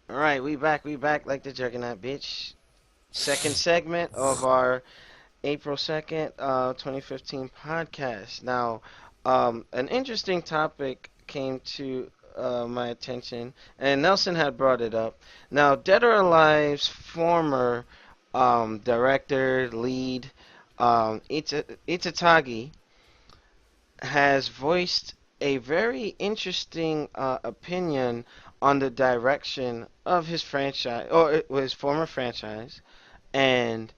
All right, we back like the juggernaut, bitch. Second segment of our April 2nd, 2015 podcast. Now, an interesting topic came to my attention, and Nelson had brought it up. Now, Dead or Alive's former director, lead, Itagaki, has voiced a very interesting opinion on the direction of his franchise or his former franchise, and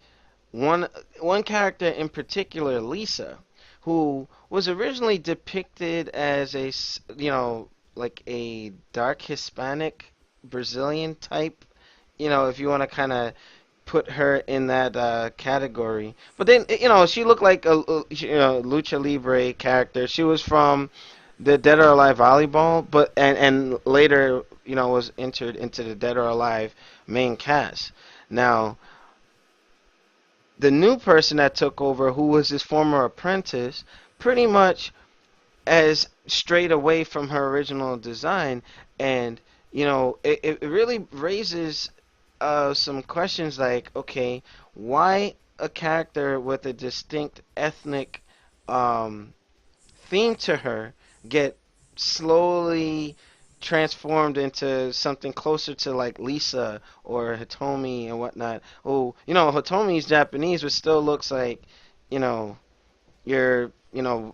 one one character in particular, Lisa, who was originally depicted as like a dark Hispanic Brazilian type, if you want to kind of put her in that category. But then, she looked like a lucha libre character. She was from the Dead or Alive volleyball, but and later, was entered into the Dead or Alive main cast. Now, the new person that took over, who was his former apprentice, pretty much as strayed away from her original design, and it really raises some questions like, okay, why a character with a distinct ethnic um, theme to her get slowly transformed into something closer to like Lisa or Hitomi and whatnot. Oh, Hitomi's Japanese, but still looks like, you know, your,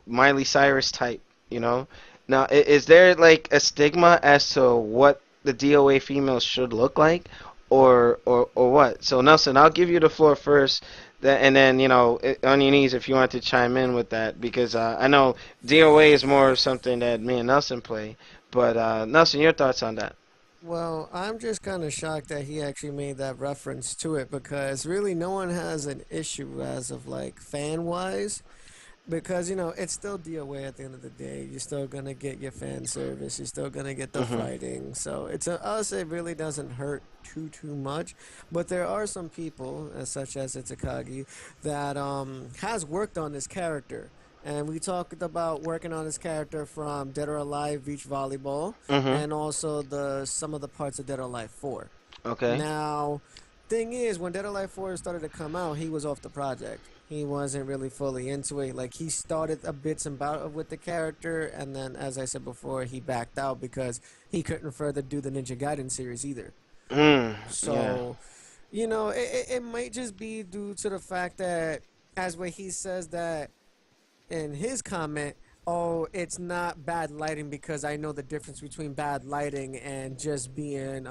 Miley Cyrus type, you know? Now, is there like a stigma as to what the DOA females should look like, or what? So Nelson, I'll give you the floor first, and then on your knees if you want to chime in with that, because I know DOA is more something that me and Nelson play. But Nelson, your thoughts on that? Well, I'm just kind of shocked that he actually made that reference to it because really no one has an issue as of like fan wise because it's still DOA at the end of the day. You're still gonna get your fan service. You're still gonna get the Mhm. fighting. So I'll say it really doesn't hurt too much. But there are some people, such as Itakagi, that has worked on this character. And we talked about working on this character from Dead or Alive Beach Volleyball, Mhm. and also the some of the parts of Dead or Alive 4. Okay. Now, thing is, when Dead or Alive 4 started to come out, he was off the project. He wasn't really fully into it. Like he started a bits and bout with the character, and then, as I said before, he backed out because he couldn't further do the Ninja Gaiden series either. Yeah. So, it might just be due to the fact that, as what he says that in his comment, oh, it's not bad lighting because I know the difference between bad lighting and just being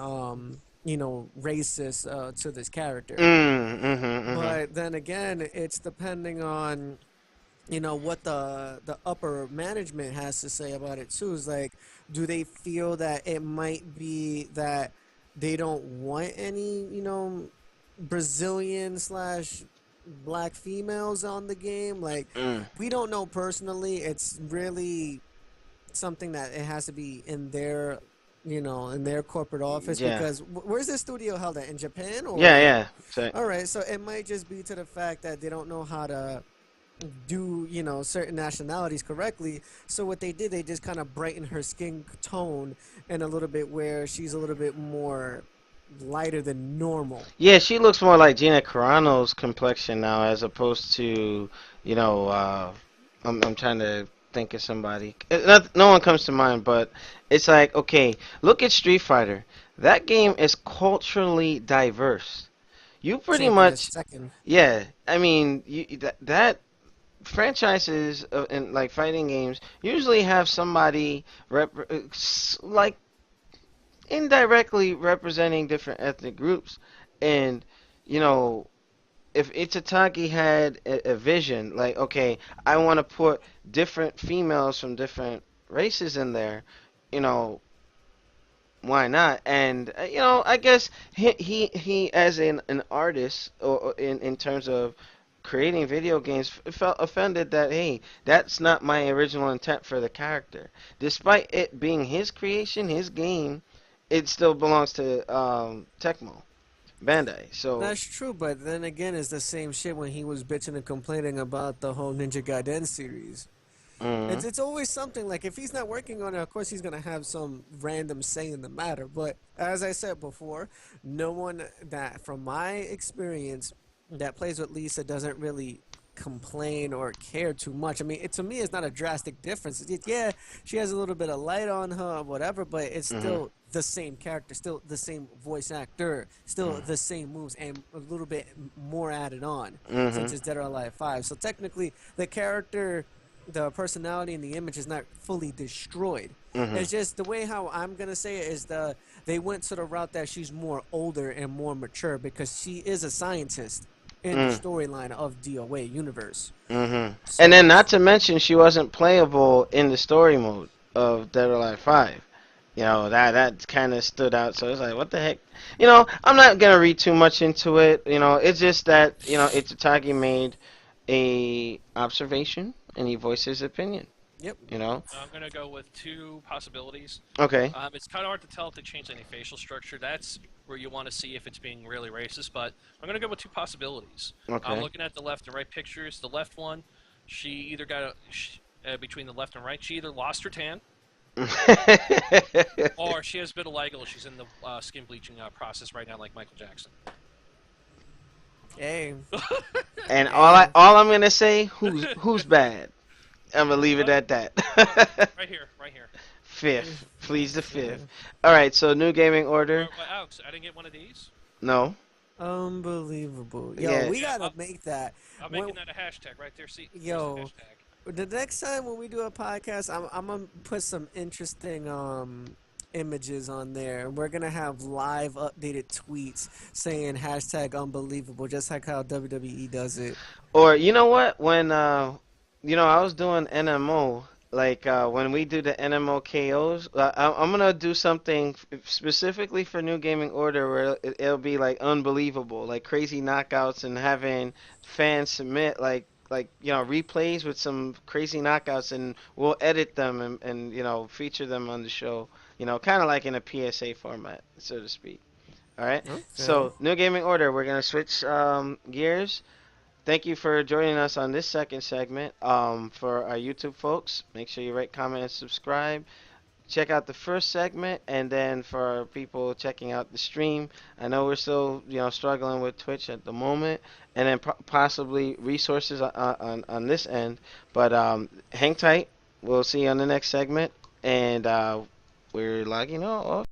racist to this character. Mhm. Mhm. But then again, it's depending on what the upper management has to say about it too. Is like, do they feel that it might be that they don't want any Brazilian slash black females on the game? Like, Mm. we don't know personally. It's really something that it has to be in their in their corporate office Yeah. because where's this studio held at, in Japan Yeah. or? Yeah. So, All right, so it might just be to the fact that they don't know how to do certain nationalities correctly. So what they did, they just kind of brighten her skin tone and a little bit where she's a little bit more lighter than normal. yeah, she looks more like Gina Carano's complexion now, as opposed to, you know, uh, I'm trying to think of somebody. No one comes to mind, but it's like, okay, look at Street Fighter. That game is culturally diverse. You pretty Same thing as much, second. yeah. I mean, that franchises in like fighting games usually have somebody like indirectly representing different ethnic groups, and you know if Itataki had a vision like, okay, I want to put different females from different races in there, you know why not? And I guess he as an artist, or in terms of creating video games, felt offended that, hey, that's not my original intent for the character, despite it being his creation, his game. It still belongs to Tecmo Bandai. So That's true, but then again, it's the same shit when he was bitching and complaining about the whole Ninja Gaiden series. Mhm. It's always something like if he's not working on it, of course he's gonna have some random say in the matter. But as I said before, no one that from my experience that plays with Lisa doesn't really complain or care too much. I mean, to me, it's not a drastic difference. Yeah, she has a little bit of light on her or whatever, but it's Mhm. still the same character, still the same voice actor, still the same moves, and a little bit more added on since Mhm. it's Dead or Alive 5. So technically, the character, the personality and the image is not fully destroyed. Mhm. It's just the way how I'm gonna say it is they went to the route that she's more older and more mature because she is a scientist in the Mhm. storyline of DOA universe. And then, So not to mention, she wasn't playable in the story mode of Dead or Alive 5. That kind of stood out. So it's like, what the heck? I'm not gonna read too much into it. It's just that Itagaki made a observation and he voiced his opinion. yep. You know. I'm gonna go with two possibilities. Okay. It's kind of hard to tell if they changed any facial structure. That's where you want to see if it's being really racist. But I'm gonna go with two possibilities. I'm Okay. looking at the left and right pictures. The left one, she either got between the left and right, she either lost her tan or she has vitiligo. She's in the skin bleaching process right now, like Michael Jackson. Hey, and hey. all I'm gonna say, who's bad? I'm gonna leave it What? at What? that. Right here, right here. Fifth, please the fifth. Fair. All right, so new gaming order. Alex, I didn't get one of these. No. Unbelievable. Yo, Yeah. we Yeah, gotta make that. I'm When, making that a hashtag right there. See, there's the yo, hashtag. the next time when we do a podcast, I'm gonna put some interesting images on there. We're gonna have live updated tweets saying hashtag unbelievable, just like how WWE does it. Or you know what? When I was doing NMO. Like when we do the NMO KOs, I'm gonna do something specifically for New Gaming Order where it'll be like unbelievable, like crazy knockouts and having fans submit like replays with some crazy knockouts, and we'll edit them and feature them on the show. Kind of like in a PSA format, so to speak. All right. Okay. So New Gaming Order, we're gonna switch gears. Thank you for joining us on this second segment. For our YouTube folks, make sure you rate, comment, and subscribe. Check out the first segment, and then for our people checking out the stream, I know we're still struggling with Twitch at the moment, and then possibly resources on this end. But hang tight. We'll see you on the next segment, and we're logging off.